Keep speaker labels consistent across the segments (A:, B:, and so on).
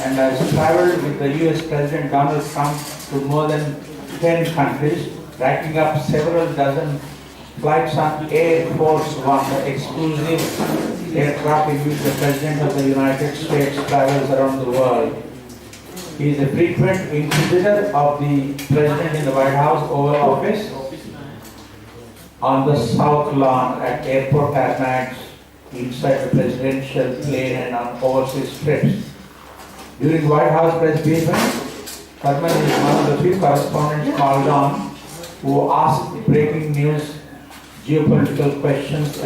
A: and has traveled with the US President Donald Trump to more than 10 countries, racking up several dozen flights on Air Force One, the exclusive aircraft in which the President of the United States travels around the world. He is a frequent inquisitor of the President in the White House Oval Office, on the South Lawn, at airport tarmacs, inside the presidential plane, and on overseas trips. During White House press briefings, Herman is one of the few correspondents called on who ask breaking news, geopolitical questions,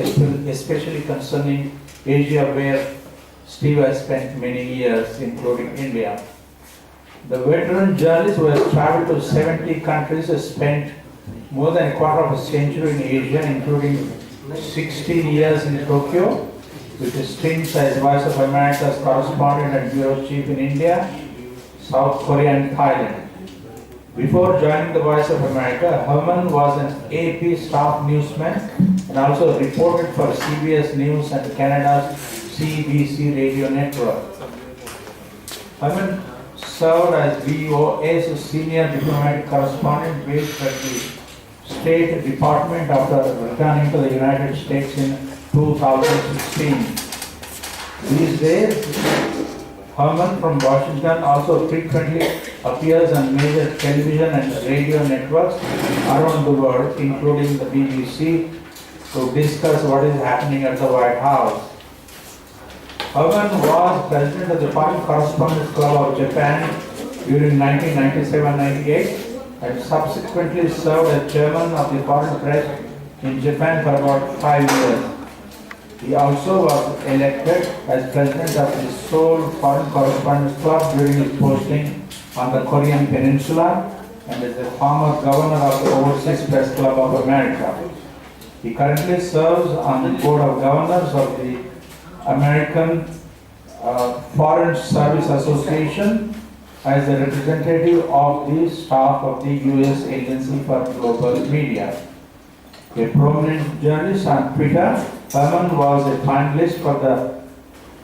A: especially concerning Asia, where Steve has spent many years, including India. The veteran journalist who has traveled to 70 countries has spent more than a quarter of a century in Asia, including 16 years in Tokyo, with his stints as Voice of America's correspondent and bureau chief in India, South Korea, and Thailand. Before joining the Voice of America, Herman was an AP staff newsman and also reported for CBS News and Canada's CBC radio network. Herman served as VOA's senior diplomatic correspondent based at the State Department after returning to the United States in 2016. These days, Herman from Washington also frequently appears on major television and radio networks around the world, including the BBC, to discuss what is happening at the White House. Herman was president of the Foreign Correspondents Club of Japan during 1997-98 and subsequently served as chairman of the foreign press in Japan for about 5 years. He also was elected as president of the Seoul Foreign Correspondents Club during his posting on the Korean Peninsula and is the former governor of the Overseas Press Club of America. He currently serves on the board of governors of the American Foreign Service Association as a representative of the staff of the U.S. Agency for Global Media. A prominent journalist on Twitter, Herman was a finalist for the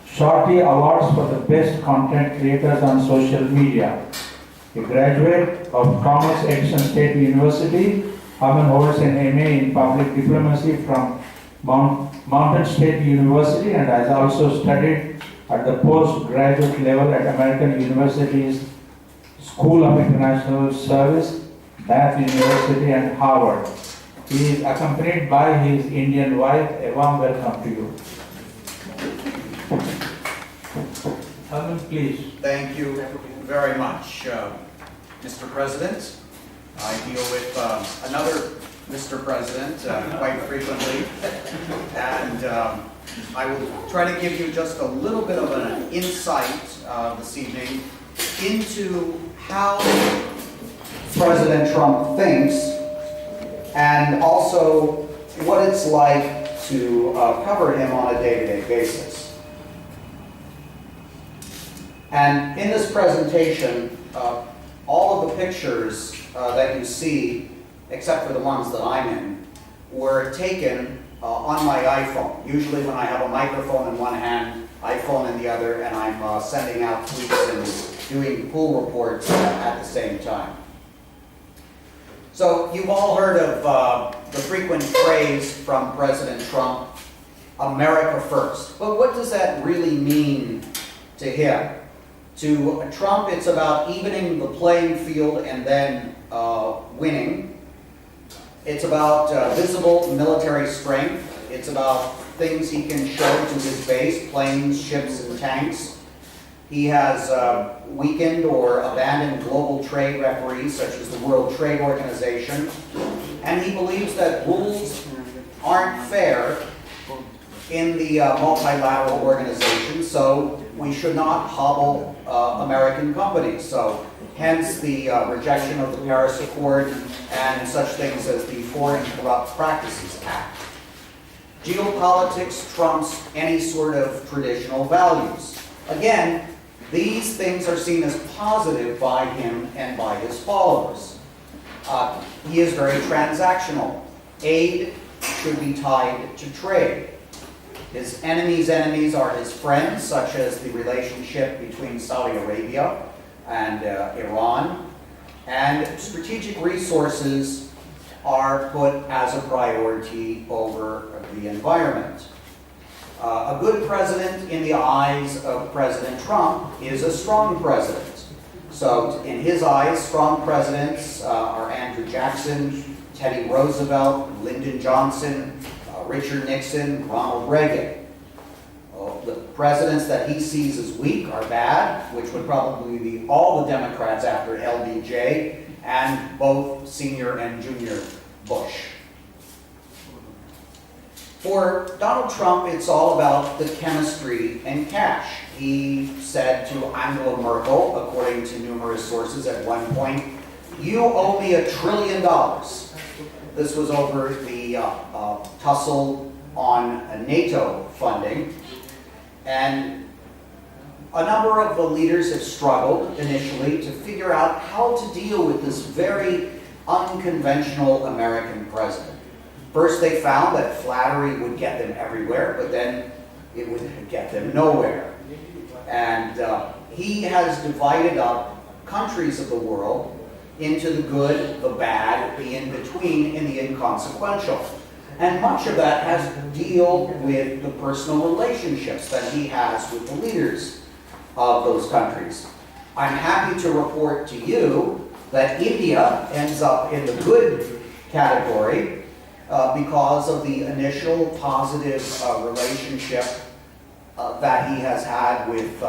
A: Shorty Awards for the Best Content Creators on Social Media. A graduate of Thomas Edison State University, Herman holds an MA in Public Diplomacy from Mountain State University and has also studied at the postgraduate level at American University's School of International Service, Bath University, and Harvard. He is accompanied by his Indian wife. A warm welcome to you. Herman, please.
B: Thank you very much, Mr. President. I deal with another Mr. President quite frequently, and I will try to give you just a little bit of an insight this evening into how President Trump thinks and also what it's like to cover him on a day-to-day basis. And in this presentation, all of the pictures that you see, except for the ones that I'm in, were taken on my iPhone. Usually when I have a microphone in one hand, iPhone in the other, and I'm sending out tweets and doing pool reports at the same time. So you've all heard of the frequent phrase from President Trump, America first. But what does that really mean to him? To Trump, it's about evening the playing field and then winning. It's about visible military strength. It's about things he can show to his base, planes, ships, and tanks. He has weakened or abandoned global trade referees such as the World Trade Organization. And he believes that rules aren't fair in the multilateral organization, so we should not hobble American companies. So hence the rejection of the Paris Accord and such things as the Foreign Corrupt Practices Act. Geopolitics trumps any sort of traditional values. Again, these things are seen as positive by him and by his followers. He is very transactional. Aid should be tied to trade. His enemies' enemies are his friends, such as the relationship between Saudi Arabia and Iran. And strategic resources are put as a priority over the environment. A good president in the eyes of President Trump is a strong president. So in his eyes, strong presidents are Andrew Jackson, Teddy Roosevelt, Lyndon Johnson, Richard Nixon, Ronald Reagan. The presidents that he sees as weak are bad, which would probably be all the Democrats after LBJ and both senior and junior Bush. For Donald Trump, it's all about the chemistry and cash. He said to Angela Merkel, according to numerous sources at one point, "You owe me $1 trillion." This was over the tussle on NATO funding. And a number of the leaders have struggled initially to figure out how to deal with this very unconventional American president. First, they found that flattery would get them everywhere, but then it would get them nowhere. And he has divided up countries of the world into the good, the bad, the in-between, and the inconsequential. And much of that has to deal with the personal relationships that he has with the leaders of those countries. I'm happy to report to you that India ends up in the good category because of the initial positive relationship that he has had with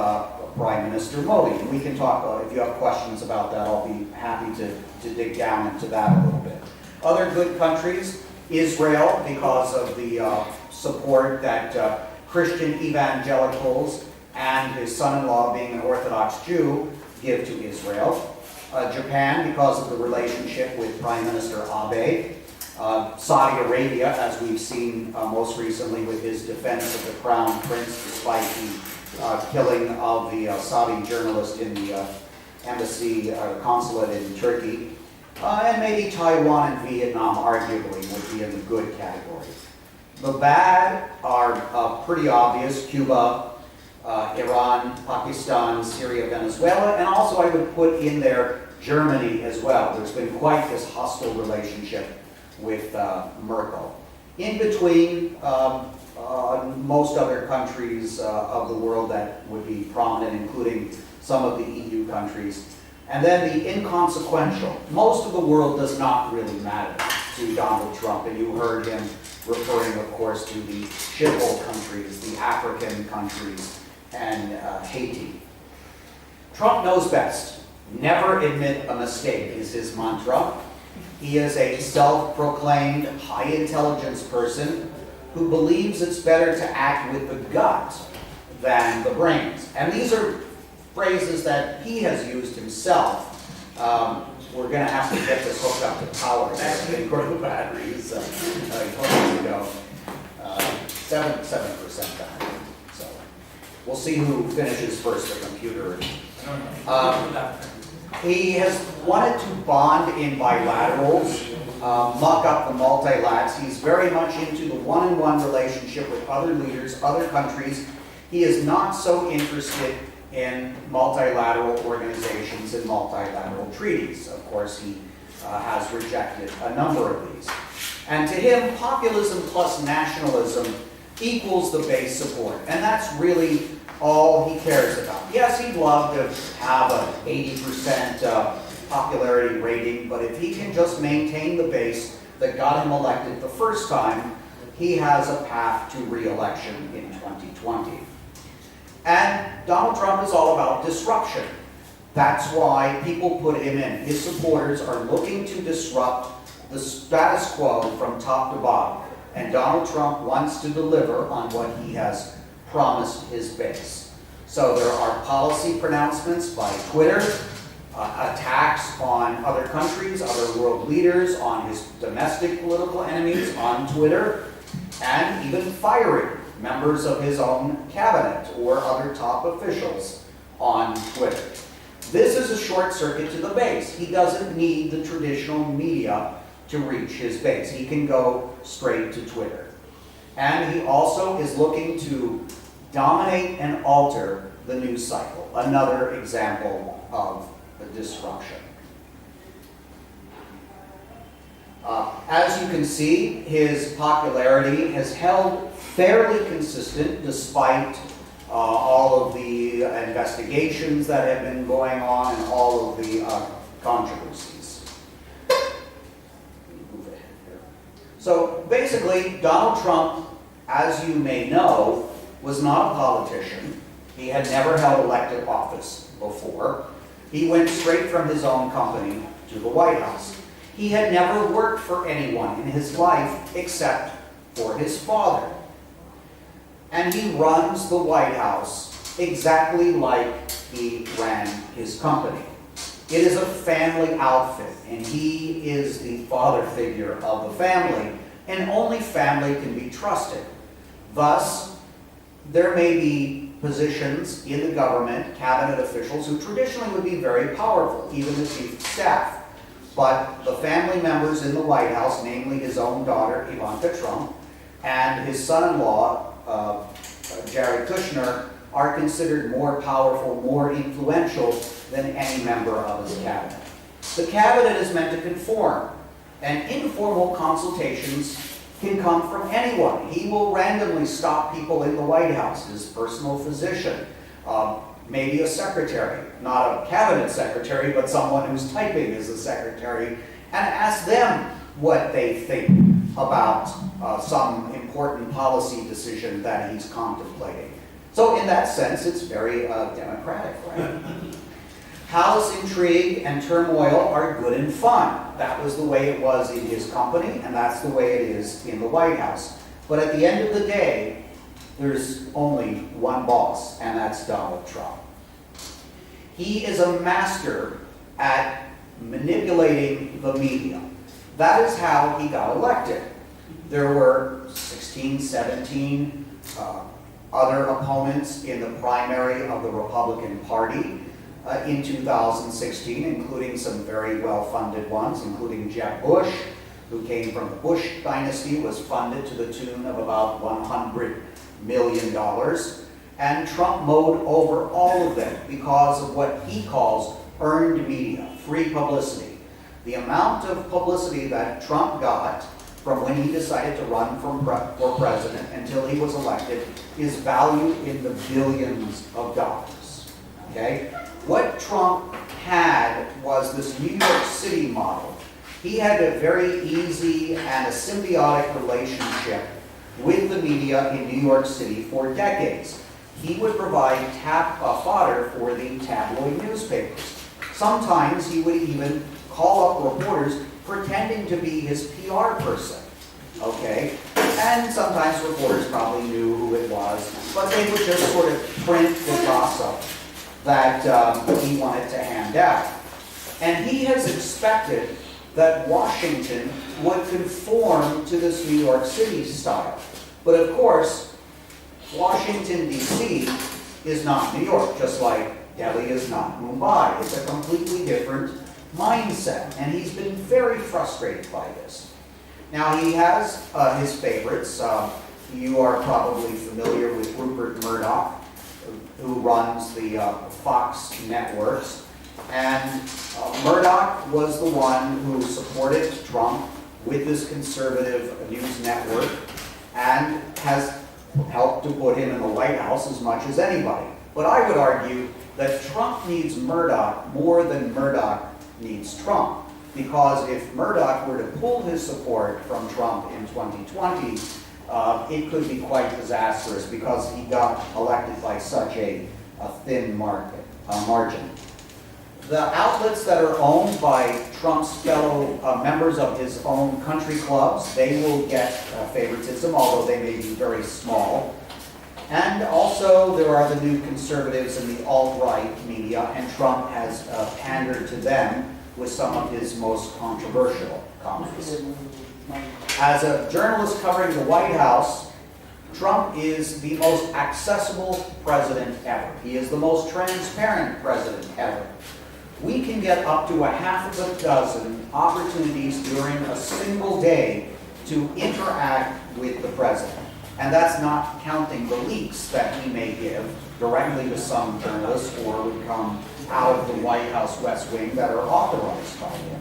B: Prime Minister Modi. We can talk, if you have questions about that, I'll be happy to dig down into that a little bit. Other good countries, Israel, because of the support that Christian evangelicals and his son-in-law, being an Orthodox Jew, give to Israel. Japan, because of the relationship with Prime Minister Abe. Saudi Arabia, as we've seen most recently with his defense of the Crown Prince, despite the killing of the Saudi journalist in the embassy consulate in Turkey. And maybe Taiwan and Vietnam arguably would be in the good category. The bad are pretty obvious: Cuba, Iran, Pakistan, Syria, Venezuela, and also I would put in there Germany as well. There's been quite this hostile relationship with Merkel. In between, most other countries of the world that would be prominent, including some of the EU countries. And then the inconsequential. Most of the world does not really matter to Donald Trump, and you heard him referring, of course, to the shithole countries, the African countries, and Haiti. Trump knows best. Never admit a mistake is his mantra. He is a self-proclaimed high intelligence person who believes it's better to act with the gut than the brains. And these are phrases that he has used himself. We're going to have to get this hooked up to power. Actually, for the batteries a couple years ago, 7% battery. So we'll see who finishes first, the computer. He has wanted to bond in bilaterals, muck up the multilaterals. He's very much into the one-on-one relationship with other leaders, other countries. He is not so interested in multilateral organizations and multilateral treaties. Of course, he has rejected a number of these. And to him, populism plus nationalism equals the base support. And that's really all he cares about. Yes, he'd love to have an 80% popularity rating, but if he can just maintain the base that got him elected the first time, he has a path to re-election in 2020. And Donald Trump is all about disruption. That's why people put him in. His supporters are looking to disrupt the status quo from top to bottom. And Donald Trump wants to deliver on what he has promised his base. So there are policy pronouncements by Twitter, attacks on other countries, other world leaders, on his domestic political enemies on Twitter, and even firing members of his own cabinet or other top officials on Twitter. This is a short circuit to the base. He doesn't need the traditional media to reach his base. He can go straight to Twitter. And he also is looking to dominate and alter the news cycle. Another example of a disruption. As you can see, his popularity has held fairly consistent despite all of the investigations that have been going on and all of the controversies. So basically, Donald Trump, as you may know, was not a politician. He had never held elected office before. He went straight from his own company to the White House. He had never worked for anyone in his life except for his father. And he runs the White House exactly like he ran his company. It is a family outfit, and he is the father figure of the family, and only family can be trusted. Thus, there may be positions in the government, cabinet officials, who traditionally would be very powerful, even the chief of staff. But the family members in the White House, namely his own daughter, Ivanka Trump, and his son-in-law, Jared Kushner, are considered more powerful, more influential than any member of his cabinet. The cabinet is meant to conform, and informal consultations can come from anyone. He will randomly stop people in the White House, his personal physician, maybe a secretary, not a cabinet secretary, but someone who's typing as a secretary, and ask them what they think about some important policy decision that he's contemplating. So in that sense, it's very democratic, right? House intrigue and turmoil are good and fun. That was the way it was in his company, and that's the way it is in the White House. But at the end of the day, there's only one boss, and that's Donald Trump. He is a master at manipulating the media. That is how he got elected. There were 16, 17 other opponents in the primary of the Republican Party in 2016, including some very well-funded ones, including Jeb Bush, who came from the Bush dynasty, was funded to the tune of about $100 million. And Trump mowed over all of them because of what he calls earned media, free publicity. The amount of publicity that Trump got from when he decided to run for president until he was elected is valued in the billions of dollars. Okay? What Trump had was this New York City model. He had a very easy and a symbiotic relationship with the media in New York City for decades. He would provide fodder for the tabloid newspapers. Sometimes he would even call up reporters pretending to be his PR person, okay? And sometimes reporters probably knew who it was, but they would just sort of print the gossip that he wanted to hand out. And he has expected that Washington would conform to this New York City style. But of course, Washington, D.C. is not New York, just like Delhi is not Mumbai. It's a completely different mindset, and he's been very frustrated by this. Now, he has his favorites. You are probably familiar with Rupert Murdoch, who runs the Fox networks. And Murdoch was the one who supported Trump with this conservative news network and has helped to put him in the White House as much as anybody. But I would argue that Trump needs Murdoch more than Murdoch needs Trump. Because if Murdoch were to pull his support from Trump in 2020, it could be quite disastrous because he got elected by such a thin margin. The outlets that are owned by Trump's fellow members of his own country clubs, they will get favoritism, although they may be very small. And also there are the new conservatives and the alt-right media, and Trump has pandered to them with some of his most controversial comments. As a journalist covering the White House, Trump is the most accessible president ever. He is the most transparent president ever. We can get up to a half of a dozen opportunities during a single day to interact with the president. And that's not counting the leaks that he may give directly to some journalists or would come out of the White House West Wing that are authorized by him.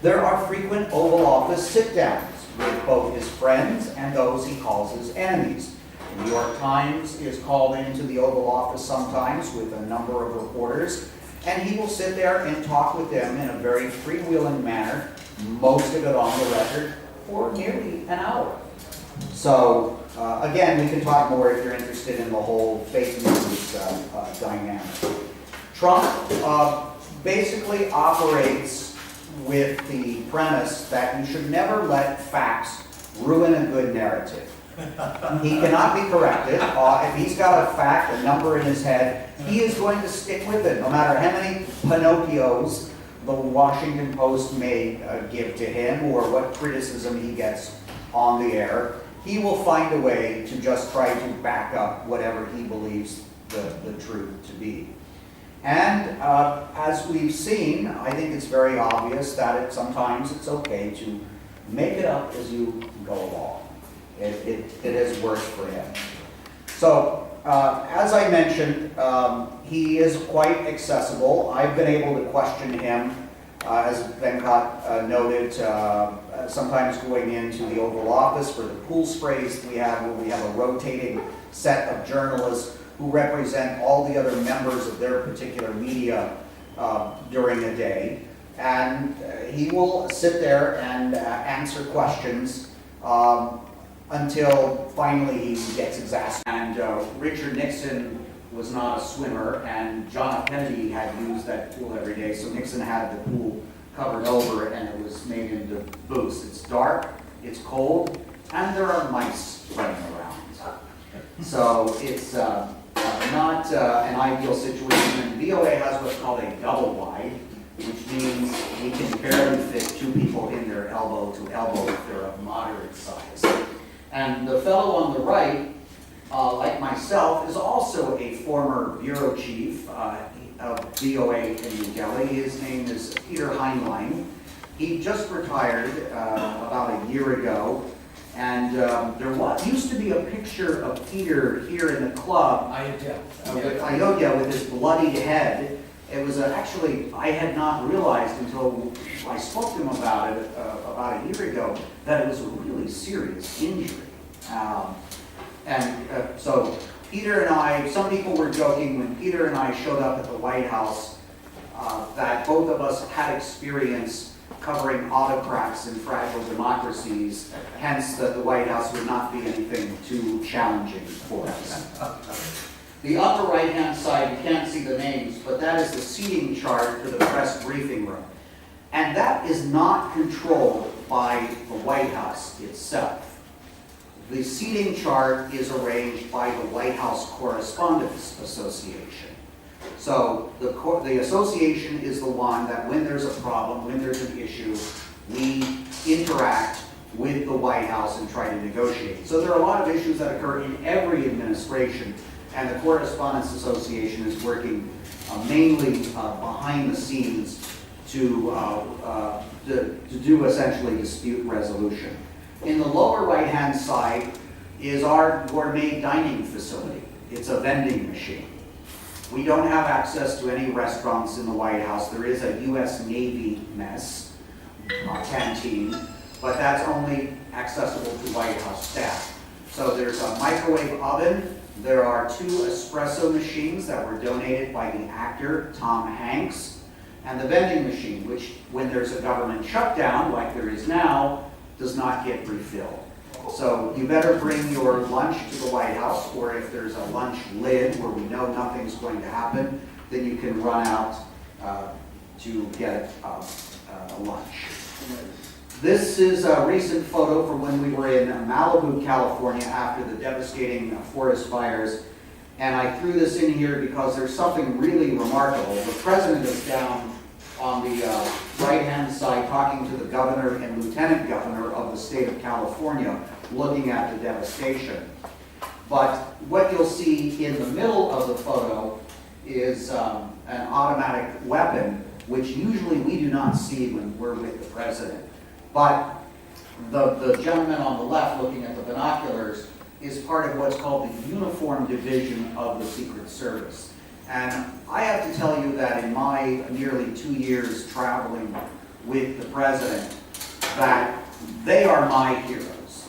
B: There are frequent Oval Office sit-downs with both his friends and those he calls his enemies. The New York Times is called into the Oval Office sometimes with a number of reporters, and he will sit there and talk with them in a very freewheeling manner, most of it on the record, for nearly an hour. So, again, we can talk more if you're interested in the whole fake news dynamic. Trump basically operates with the premise that you should never let facts ruin a good narrative. He cannot be corrected. If he's got a fact, a number in his head, he is going to stick with it, no matter how many Pinocchios the Washington Post may give to him or what criticism he gets on the air. He will find a way to just try to back up whatever he believes the truth to be. And as we've seen, I think it's very obvious that sometimes it's okay to make it up as you go along. It has worked for him. So, as I mentioned, he is quite accessible. I've been able to question him, as Venkat noted, sometimes going into the Oval Office for the pool sprays we have, where we have a rotating set of journalists who represent all the other members of their particular media during a day. And he will sit there and answer questions until finally he gets exasperated. And Richard Nixon was not a swimmer, and John F. Kennedy had used that pool every day, so Nixon had the pool covered over and it was made into booths. It's dark, it's cold, and there are mice running around. So it's not an ideal situation. And VOA has what's called a double wide, which means he can barely fit two people in there elbow to elbow if they're of moderate size. And the fellow on the right, like myself, is also a former bureau chief of VOA in New Delhi. His name is Peter Heinlein. He just retired about a year ago. And there used to be a picture of Peter here in the club, Ayodhya, with his bloodied head. It was actually, I had not realized until I spoke to him about it about a year ago, that it was a really serious injury. So Peter and I, some people were joking when Peter and I showed up at the White House that both of us had experience covering autocrats and fragile democracies, hence that the White House would not be anything too challenging for us. The upper right-hand side, you can't see the names, but that is the seating chart for the press briefing room. And that is not controlled by the White House itself. The seating chart is arranged by the White House Correspondents Association. So the association is the one that when there's a problem, when there's an issue, we interact with the White House and try to negotiate. So there are a lot of issues that occur in every administration, and the Correspondents Association is working mainly behind the scenes to do essentially dispute resolution. In the lower right-hand side is our gourmet dining facility. It's a vending machine. We don't have access to any restaurants in the White House. There is a U.S. Navy mess canteen, but that's only accessible to White House staff. So there's a microwave oven. There are 2 espresso machines that were donated by the actor Tom Hanks, and the vending machine, which when there's a government shutdown, like there is now, does not get refilled. So you better bring your lunch to the White House, or if there's a lunch lid where we know nothing's going to happen, then you can run out to get a lunch. This is a recent photo from when we were in Malibu, California after the devastating forest fires. And I threw this in here because there's something really remarkable. The president is down on the right-hand side talking to the governor and lieutenant governor of the state of California, looking at the devastation. But what you'll see in the middle of the photo is an automatic weapon, which usually we do not see when we're with the president. But the gentleman on the left looking at the binoculars is part of what's called the Uniform Division of the Secret Service. And I have to tell you that in my nearly 2 years traveling with the president, that they are my heroes.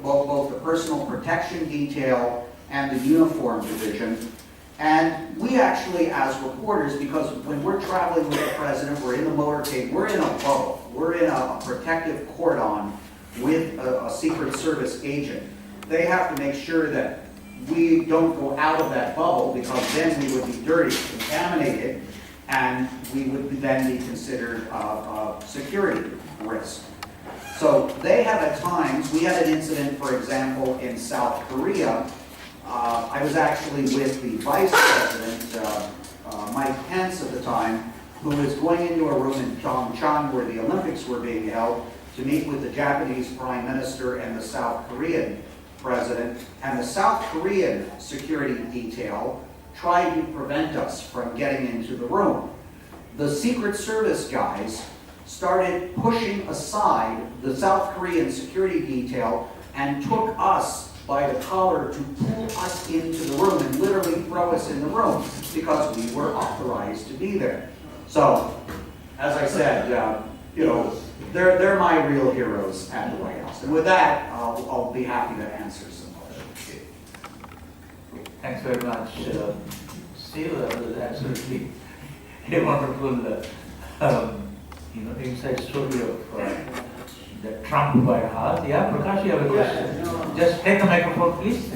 B: Both the personal protection detail and the uniform division. And we actually, as reporters, because when we're traveling with the president, we're in the motorcade, we're in a bubble, we're in a protective cordon with a Secret Service agent. They have to make sure that we don't go out of that bubble, because then we would be dirty, contaminated, and we would then be considered a security risk. So they have at times, we had an incident, for example, in South Korea. I was actually with the Vice President, Mike Pence at the time, who was going into a room in Pyeongchang where the Olympics were being held to meet with the Japanese Prime Minister and the South Korean President. And the South Korean security detail tried to prevent us from getting into the room. The Secret Service guys started pushing aside the South Korean security detail and took us by the collar to pull us into the room and literally throw us in the room because we were authorized to be there. So, as I said, you know, they're my real heroes at the White House. And with that, I'll be happy to answer some questions.
A: Thanks very much, Steve. That was absolutely a wonderful, inside story of the Trump White House. Yeah, Prakash, you have a question? Just take the microphone, please.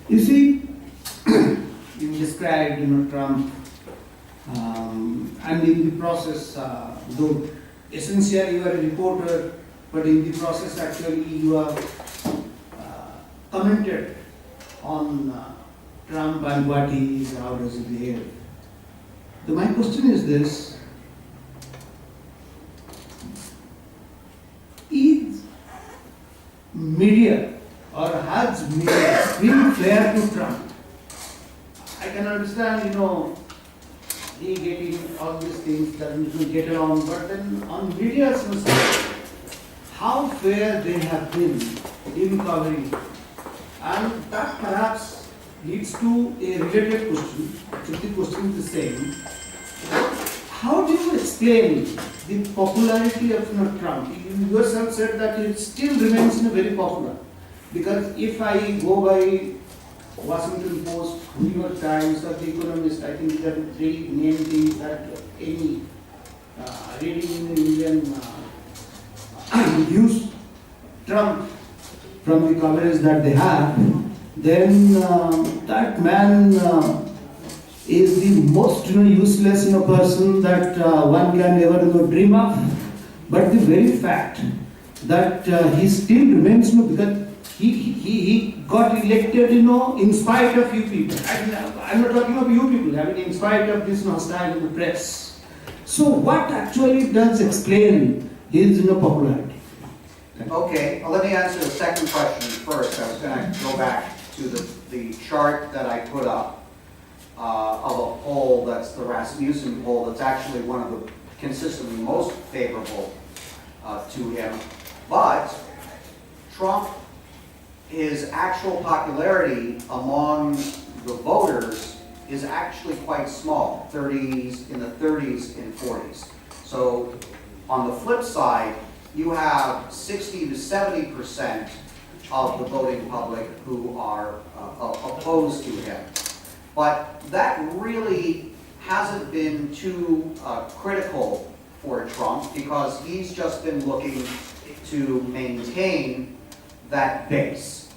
C: You see, you described, Trump, and in the process, though essentially you are a reporter, but in the process actually you have commented on Trump and what he is, how does he behave. So my question is this: is media or has media been fair to Trump? I can understand, he getting all these things, doesn't get along, but then on media's side, how fair they have been in covering, and that perhaps leads to a related question. Actually, the question is the same. How do you explain the popularity of Trump? You yourself said that it still remains very popular. Because if I go by Washington Post, New York Times, or The Economist, I think that three main things that any reading in Indian use Trump from the coverage that they have, then that man is the most useless person that one can ever dream of. But the very fact that he still remains, because he got elected, in spite of you people. I'm not talking of you people, in spite of this hostile in the press. So what actually does explain his popularity?
B: Okay, well, let me answer the second question first. I was going to go back to the chart that I put up of a poll, that's the Rasmussen poll, that's actually one of the consistently most favorable to him. But Trump, his actual popularity among the voters is actually quite small, in the 30s and 40s. So on the flip side, you have 60 to 70% of the voting public who are opposed to him. But that really hasn't been too critical for Trump, because he's just been looking to maintain that base.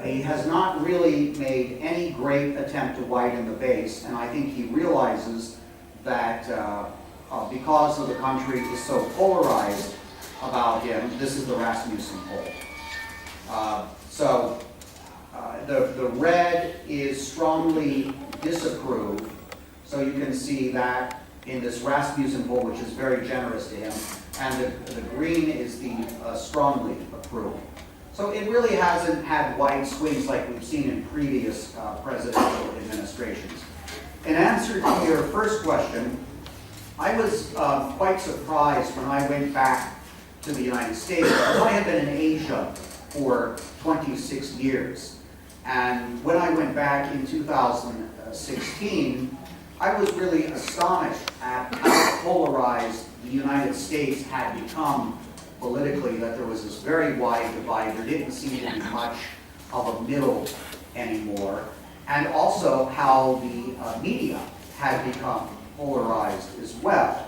B: He has not really made any great attempt to widen the base, and I think he realizes that because of the country is so polarized about him, this is the Rasmussen poll. The red is strongly disapproved, so you can see that in this Rasmussen poll, which is very generous to him, and the green is the strongly approved. So it really hasn't had wide swings like we've seen in previous presidential administrations. In answer to your first question, I was quite surprised when I went back to to the United States because I had been in Asia for 26 years. And when I went back in 2016, I was really astonished at how polarized the United States had become politically, that there was this very wide divide. There didn't seem to be much of a middle anymore. And also how the media had become polarized as well.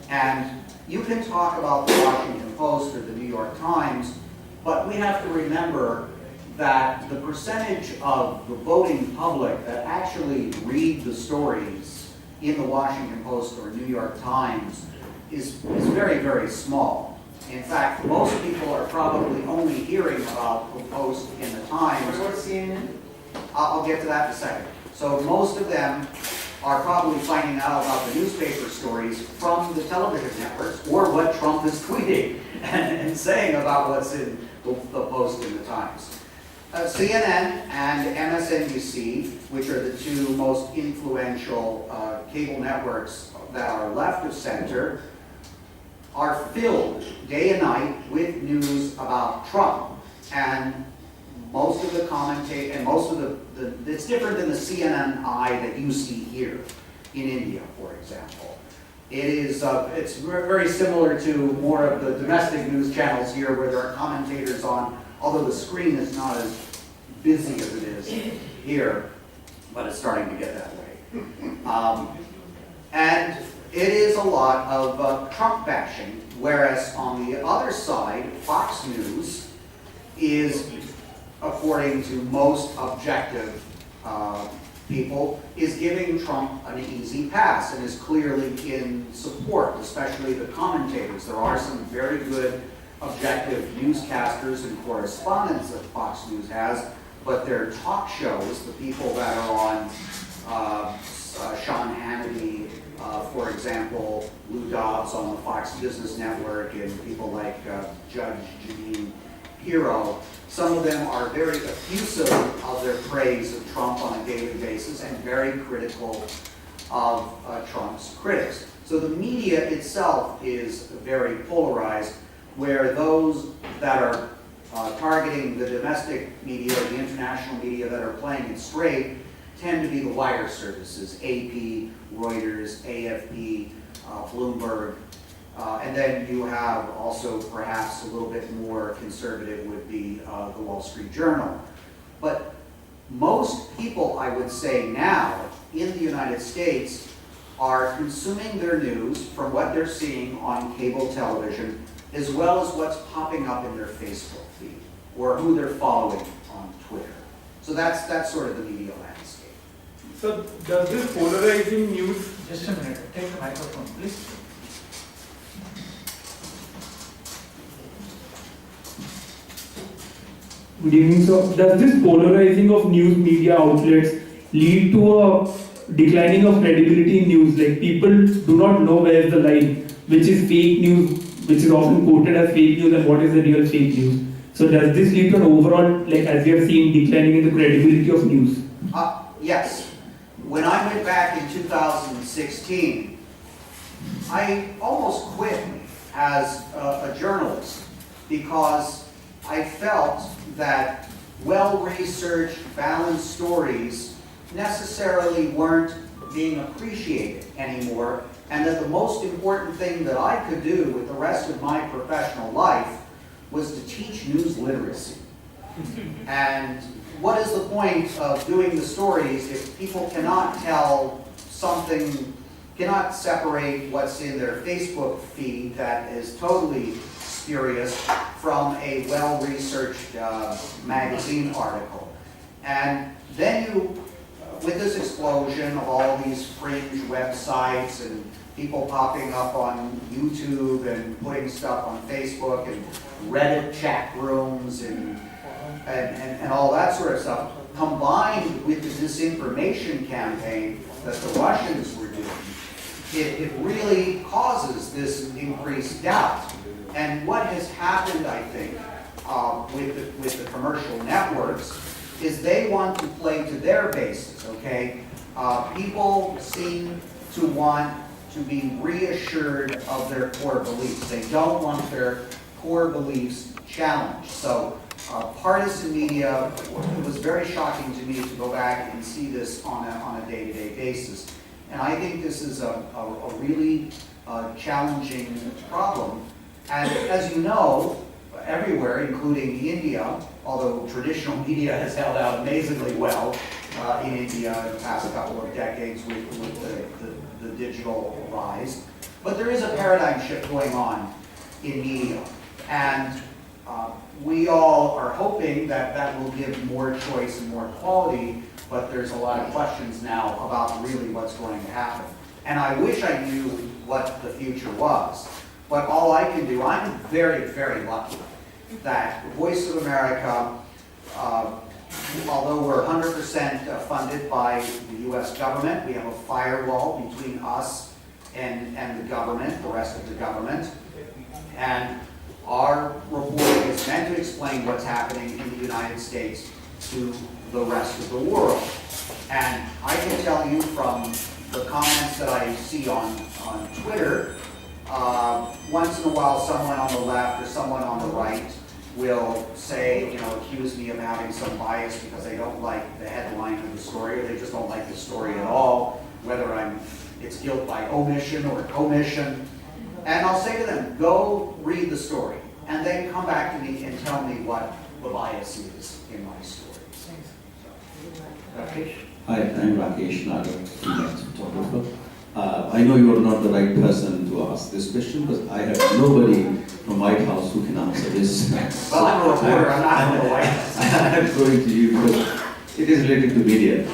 B: And you can talk about the Washington Post or the New York Times, but we have to remember that the percentage of the voting public that actually read the stories in the Washington Post or New York Times is very, very small. In fact, most people are probably only hearing about the Post in the Times.
C: What about CNN?
B: I'll get to that in a second. So most of them are probably finding out about the newspaper stories from the television networks or what Trump is tweeting and saying about what's in the Post and the Times. CNN and MSNBC, which are the two most influential cable networks that are left of center, are filled day and night with news about Trump. And most of the commentate and most of the it's different than the CNN eye that you see here in India, for example. It is it's very similar to more of the domestic news channels here, where there are commentators on, although the screen is not as busy as it is here, but it's starting to get that way. And it is a lot of Trump bashing, whereas on the other side, Fox News is, according to most objective people, is giving Trump an easy pass and is clearly in support, especially the commentators. There are some very good objective newscasters and correspondents that Fox News has, but their talk shows, the people that are on Sean Hannity, for example, Lou Dobbs on the Fox Business Network, and people like Judge Jeanine Pirro, some of them are very effusive of their praise of Trump on a daily basis and very critical of Trump's critics. So the media itself is very polarized, where those that are targeting the domestic media or the international media that are playing it straight tend to be the wire services, AP, Reuters, AFP, Bloomberg, and then you have also perhaps a little bit more conservative would be the Wall Street Journal. But most people, I would say now, in the United States are consuming their news from what they're seeing on cable television, as well as what's popping up in their Facebook feed, or who they're following on Twitter. So that's sort of the media landscape.
D: So does this polarizing news...
A: Just a minute, take the microphone, please.
D: Good evening, sir. Does this polarizing of news media outlets lead to a declining of credibility in news? Like, people do not know where is the line, which is fake news, which is often quoted as fake news, and what is the real fake news. So does this lead to an overall, like as we have seen, declining in the credibility of news?
B: Yes. When I went back in 2016, I almost quit as a journalist because I felt that well-researched, balanced stories necessarily weren't being appreciated anymore, and that the most important thing that I could do with the rest of my professional life was to teach news literacy. And what is the point of doing the stories if people cannot tell something, cannot separate what's in their Facebook feed that is totally spurious from a well-researched magazine article? And then you, with this explosion of all these fringe websites and people popping up on YouTube and putting stuff on Facebook and Reddit chat rooms and all that sort of stuff, combined with the disinformation campaign that the Russians were doing, it really causes this increased doubt. And what has happened, I think, with the commercial networks is they want to play to their bases, okay? People seem to want to be reassured of their core beliefs. They don't want their core beliefs challenged. So partisan media, it was very shocking to me to go back and see this on a day-to-day basis. And I think this is a really challenging problem. And as you know, everywhere, including India, although traditional media has held out amazingly well in India in the past couple of decades with the digital rise. But there is a paradigm shift going on in media. And we all are hoping that that will give more choice and more quality, but there's a lot of questions now about really what's going to happen. And I wish I knew what the future was. But all I can do, I'm very, very lucky that Voice of America, although we're 100% funded by the US government, we have a firewall between us and the government, the rest of the government. And our reporting is meant to explain what's happening in the United States to the rest of the world. And I can tell you from the comments that I see on Twitter, once in a while someone on the left or someone on the right will say, accuse me of having some bias because they don't like the headline of the story, or they just don't like the story at all, whether it's guilt by omission or commission. And I'll say to them, go read the story, and then come back to me and tell me what the bias is in my story.
A: Rakesh?
E: Hi, I'm Rakesh Nagar, freelance photographer. I know you are not the right person to ask this question, but I have nobody from White House who can answer this.
B: Well, I'm a reporter, I'm not from the White House.
E: I'm going to you because it is related to media.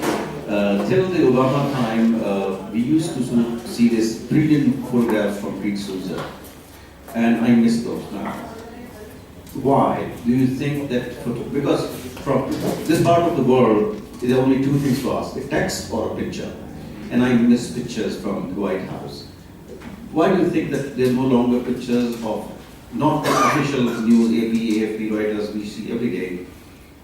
E: Till the Obama time, we used to see this brilliant photograph from Pete Souza, and I miss those now. Why? Do you think that, because from this part of the world, there are only two things to ask, a text or a picture. And I miss pictures from the White House. Why do you think that there's no longer pictures of not the official news, AP, AFP writers we see every day,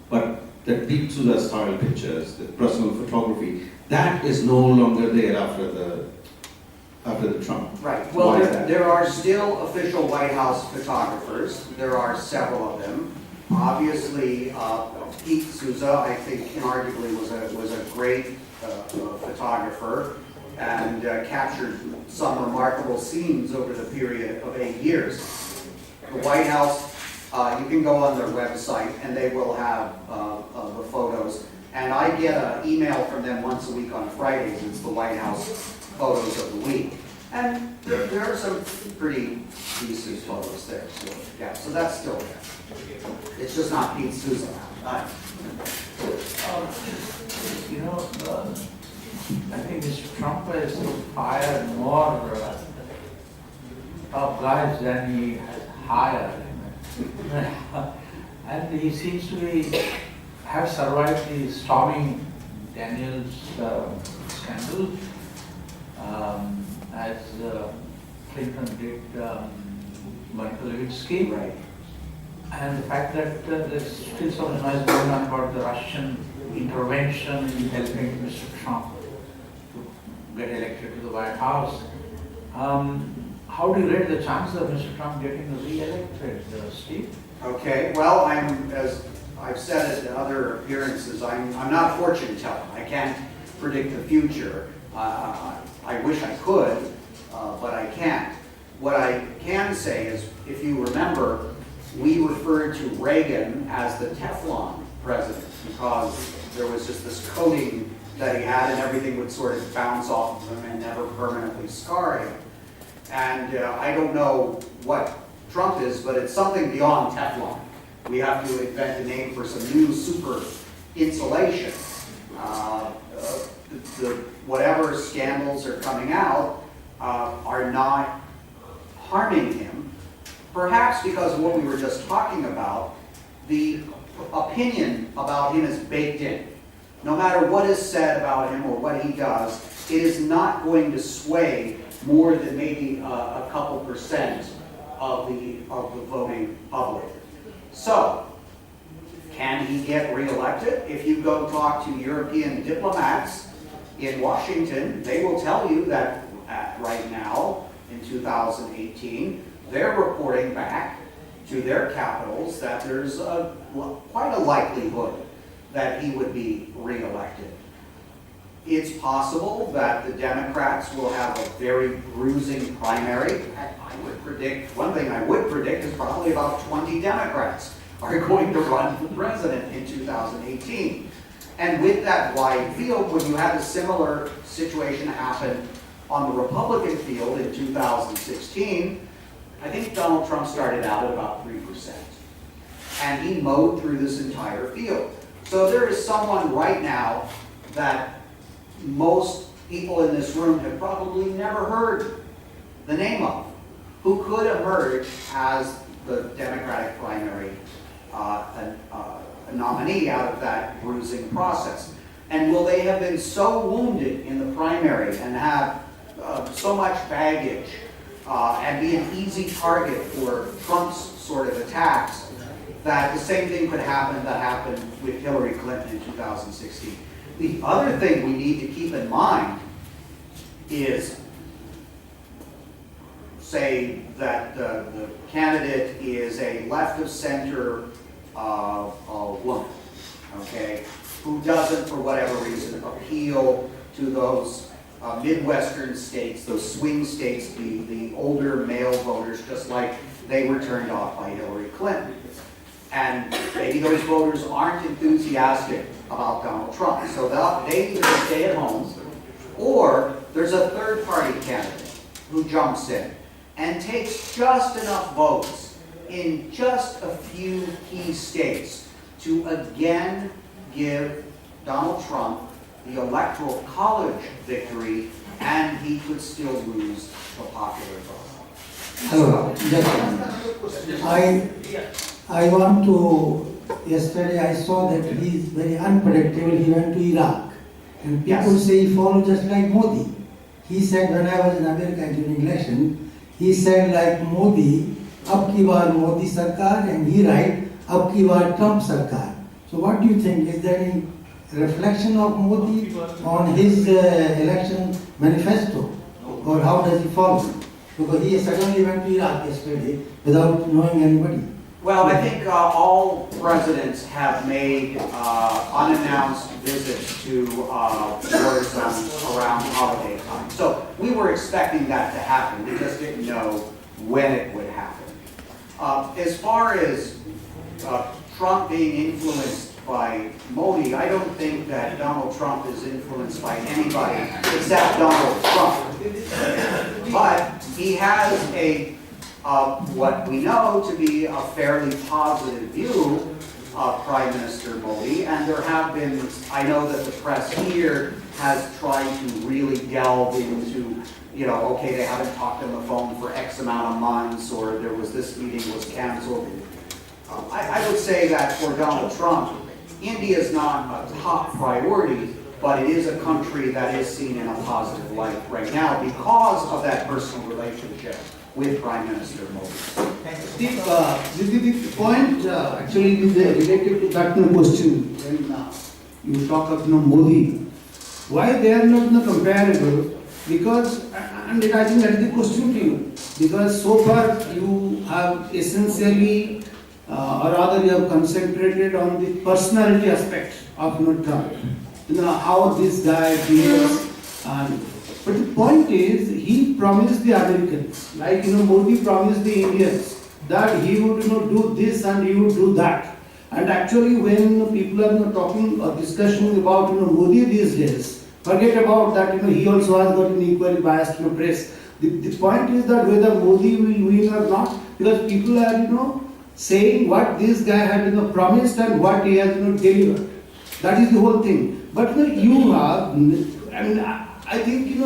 E: but the Pete Souza style pictures, the personal photography, that is no longer there after the Trump.
B: Right. Well,
E: Why is that?
B: there are still official White House photographers. There are several of them. Obviously, Pete Souza, I think, inarguably was a great photographer and captured some remarkable scenes over the period of 8 years. The White House, you can go on their website and they will have the photos. And I get an email from them once a week on Fridays. It's the White House photos of the week. And there are some pretty decent photos there. So, yeah, so that's still there. It's just not Pete Souza now.
A: I think Mr. Trump has fired more top guys than he has hired. And he seems to have survived the Stormy Daniels scandal, as Clinton did Monica Lewinsky.
B: Right.
A: And the fact that there's still so much noise going on about the Russian intervention in helping Mr. Trump to get elected to the White House. How do you rate the chances of Mr. Trump getting re-elected, Steve?
B: Okay, well, as I've said it in other appearances, I'm not a fortune teller. I can't predict the future. I wish I could, but I can't. What I can say is, if you remember, we referred to Reagan as the Teflon president because there was just this coating that he had and everything would sort of bounce off of him and never permanently scar him. And I don't know what Trump is, but it's something beyond Teflon. We have to invent a name for some new super insulation. Whatever scandals are coming out are not harming him, perhaps because of what we were just talking about. The opinion about him is baked in. No matter what is said about him or what he does, it is not going to sway more than maybe a couple percent of the voting public. So, can he get reelected? If you go talk to European diplomats in Washington, they will tell you that right now, in 2018, they're reporting back to their capitals that there's quite a likelihood that he would be reelected. It's possible that the Democrats will have a very bruising primary. I would predict, one thing I would predict is probably about 20 Democrats are going to run for president in 2018. And with that wide field, when you had a similar situation happen on the Republican field in 2016, I think Donald Trump started out at about 3%. And he mowed through this entire field. So there is someone right now that most people in this room have probably never heard the name of, who could emerge as the Democratic primary a nominee out of that bruising process. And will they have been so wounded in the primary and have so much baggage and be an easy target for Trump's sort of attacks that the same thing could happen that happened with Hillary Clinton in 2016. The other thing we need to keep in mind is, say that the candidate is a left-of-center woman, okay, who doesn't, for whatever reason, appeal to those Midwestern states, those swing states, the older male voters, just like they were turned off by Hillary Clinton. And maybe those voters aren't enthusiastic about Donald Trump, so they either stay at home, or there's a third-party candidate who jumps in and takes just enough votes in just a few key states to again give Donald Trump the Electoral College victory, and he could still lose the popular vote.
F: Hello, just I want to, yesterday I saw that he is very unpredictable. He went to Iraq, and people
B: Yes.
F: say he followed just like Modi. He said when I was in America during election, he said like Modi, ab ki baar Modi sarkar, and he write, ab ki baar Trump sarkar. So what do you think? Is there any reflection of Modi on his election manifesto, or how does he follow? Because he suddenly went to Iraq yesterday without knowing anybody.
B: Well, I think all presidents have made unannounced visits to war zones around holiday time. So we were expecting that to happen. We just didn't know when it would happen. As far as Trump being influenced by Modi, I don't think that Donald Trump is influenced by anybody except Donald Trump. But he has what we know to be a fairly positive view of Prime Minister Modi, and there have been, I know that the press here has tried to really delve into, okay, they haven't talked on the phone for X amount of months, or there was this meeting was canceled. I would say that for Donald Trump, India is not a top priority, but it is a country that is seen in a positive light right now because of that personal relationship with Prime Minister Modi.
C: Steve, the point actually is related to that question. When you talk of Modi, why they are not comparable? Because, and I think that is the question to you, because so far you have essentially, or rather you have concentrated on the personality aspect of Trump. How this guy behaves, but the point is, he promised the Americans, like Modi promised the Indians, that he would do this and he would do that. And actually, when people are talking or discussing about Modi these days, forget about that. He also has got an equally biased press. The point is that whether Modi will win or not, because people are saying what this guy had promised and what he has delivered. That is the whole thing. But you have, I think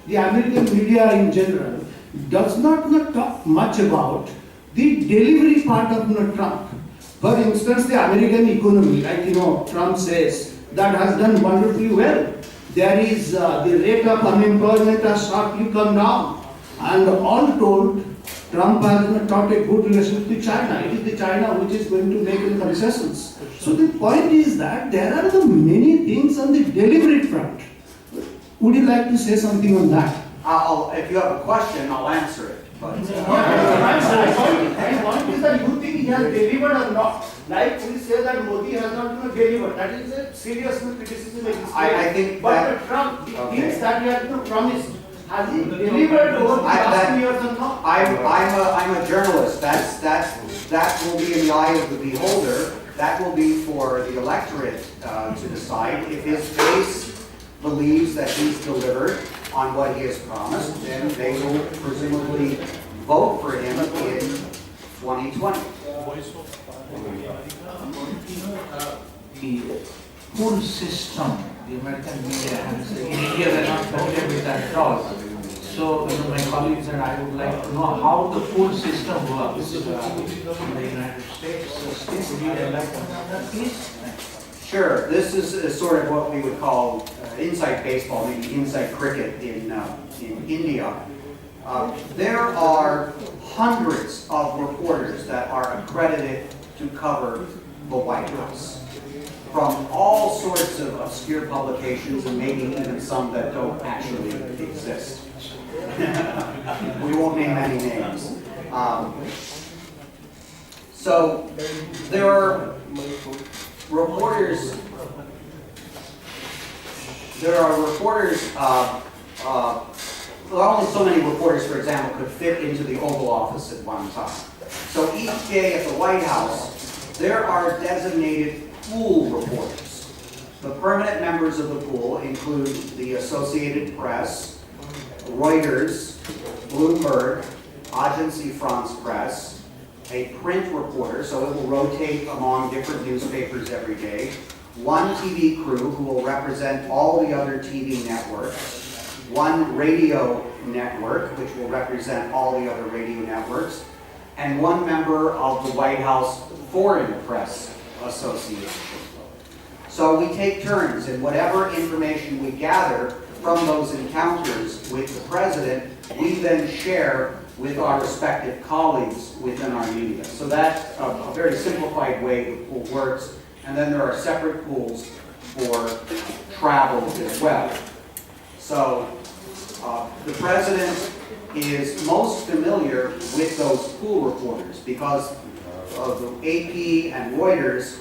C: the American media in general does not talk much about the delivery part of Trump. For instance, the American economy, like Trump says, that has done wonderfully well. There is the rate of unemployment has sharply come down, and all told, Trump has taught a good relationship to China. It is the China which is going to make the concessions. So the point is that there are many things on the delivery front. Would you like to say something on that?
B: If you have a question, I'll answer it. but.
C: My point is that you think he has delivered or not? Like we say that Modi has not delivered. That is a serious criticism against
B: I think
C: but
B: that-
C: Trump
B: Okay.
C: thinks that he has promised. Has he delivered over the last 2 years or not?
B: I'm a journalist, that will be in the eye of the beholder, that will be for the electorate to decide. If his base believes that he's delivered on what he has promised, then they will presumably vote for him in 2020.
A: The whole system, the American media has, in India they're not familiar with that at all. So, my colleagues and I would like to know how the full system works in the United States. Would you elaborate on that, please?
B: Sure, this is sort of what we would call inside baseball, maybe inside cricket in India. There are hundreds of reporters that are accredited to cover the White House from all sorts of obscure publications and maybe even some that don't actually exist. We won't name any names. So there are reporters. There are only so many reporters, for example, could fit into the Oval Office at one time. So each day at the White House, there are designated pool reporters. The permanent members of the pool include the Associated Press, Reuters, Bloomberg, Agence France Presse, a print reporter, so it will rotate among different newspapers every day, one TV crew who will represent all the other TV networks, one radio network, which will represent all the other radio networks, and one member of the White House Foreign Press Association. So we take turns, and whatever information we gather from those encounters with the president, we then share with our respective colleagues within our media. So that's a very simplified way the pool works. And then there are separate pools for travel as well. So the president is most familiar with those pool reporters because of the AP and Reuters.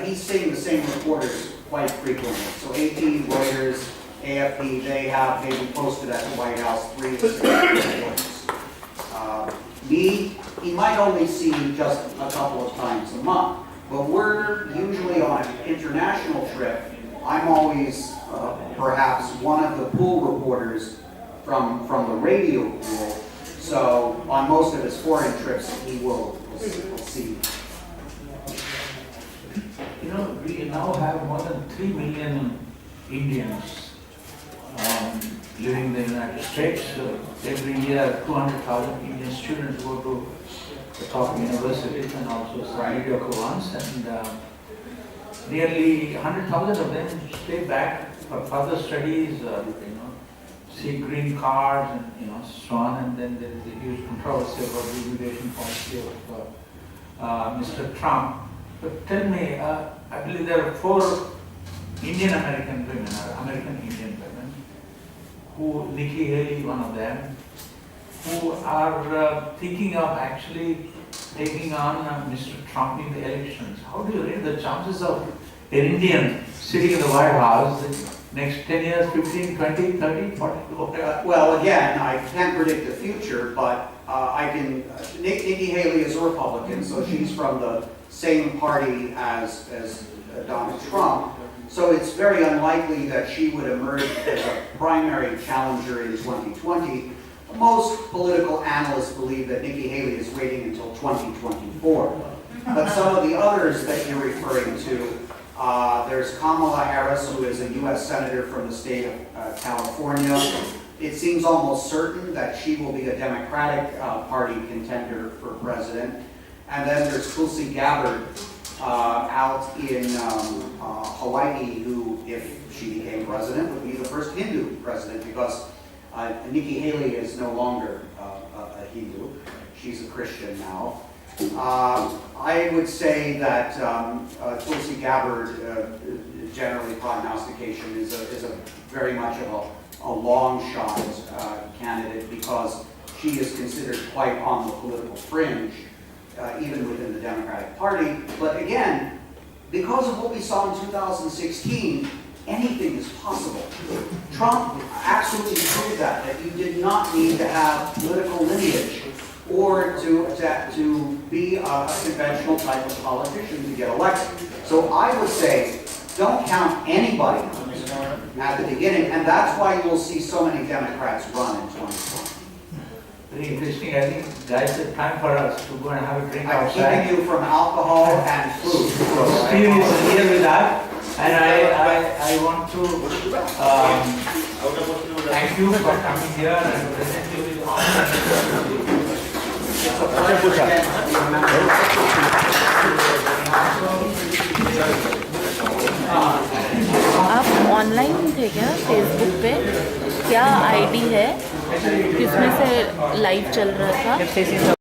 B: He's seeing the same reporters quite frequently. So AP, Reuters, AFP, they have maybe posted at the White House 3 to 6 reporters. He might only see just a couple of times a month, but we're usually on an international trip. I'm always perhaps one of the pool reporters from the radio pool. So on most of his foreign trips, he will see.
A: You know, we now have more than 3 million Indians living in the United States. Every year, 200,000 Indian students go to the top universities and also some mediocre ones, and nearly 100,000 of them stay back for further studies, seek green cards and so on. And then there is a huge controversy about the immigration policy of Mr. Trump. But tell me, I believe there are 4 Indian American women, or American Indian women, who, Nikki Haley, one of them, who are thinking of actually taking on Mr. Trump in the elections. How do you rate the chances of an Indian sitting in the White House the next 10 years, 15, 20, 30, 40, whatever?
B: Well, again, I can't predict the future, but I can. Nikki Haley is a Republican, so she's from the same party as Donald Trump. So it's very unlikely that she would emerge as a primary challenger in 2020. Most political analysts believe that Nikki Haley is waiting until 2024. But some of the others that you're referring to, there's Kamala Harris, who is a U.S. Senator from the state of California. It seems almost certain that she will be a Democratic Party contender for president. And then there's Tulsi Gabbard out in Hawaii, who, if she became president, would be the first Hindu president, because Nikki Haley is no longer a Hindu. She's a Christian now. I would say that Tulsi Gabbard, generally prognostication, is a very much of a long shot candidate, because she is considered quite on the political fringe, even within the Democratic Party. But again, because of what we saw in 2016, anything is possible. Trump absolutely proved that you did not need to have political lineage or to be a conventional type of politician to get elected. So I would say, don't count anybody at the beginning, and that's why you'll see so many Democrats run in 2020.
A: Very interesting. I think, guys, it's time for us to go and have a drink
B: I'm
A: outside.
B: keeping you from alcohol and food.
A: Steve is here with us, and I want to thank you for coming here and presenting with us.
B: It's a pleasure again to be a member.
G: आप online थे क्या Facebook पे? क्या ID है जिसमें से live चल रहा था?